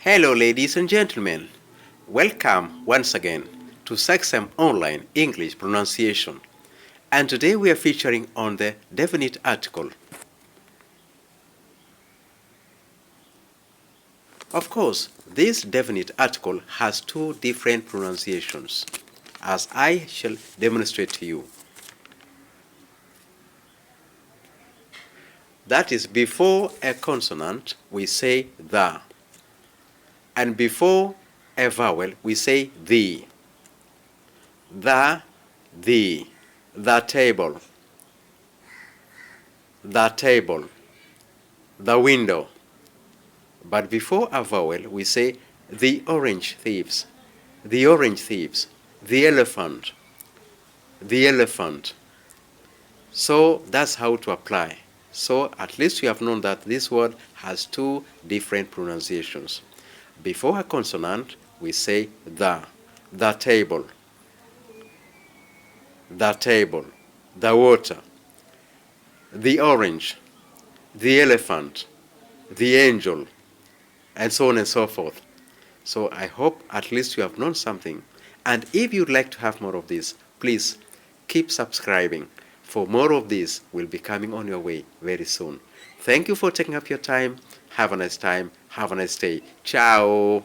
Hello, ladies and gentlemen. Welcome once again to Saxem Online English Pronunciation. And today we are featuring on the definite article. Of course, this definite article has two different pronunciations, as I shall demonstrate to you. That is, before a consonant, we say the. And before a vowel, we say the. The table, the window. But before a vowel, we say the orange thieves, the elephant, So that's how to apply. So at least you have known that this word has two different pronunciations. Before a consonant, we say the table, the water, the orange, the elephant, the angel, and so on and so forth. So I hope at least you have known something. And if you'd like to have more of this, please keep subscribing, for more of this will be coming on your way very soon. Thank you for taking up your time. Have a nice time. Have a nice day. Ciao.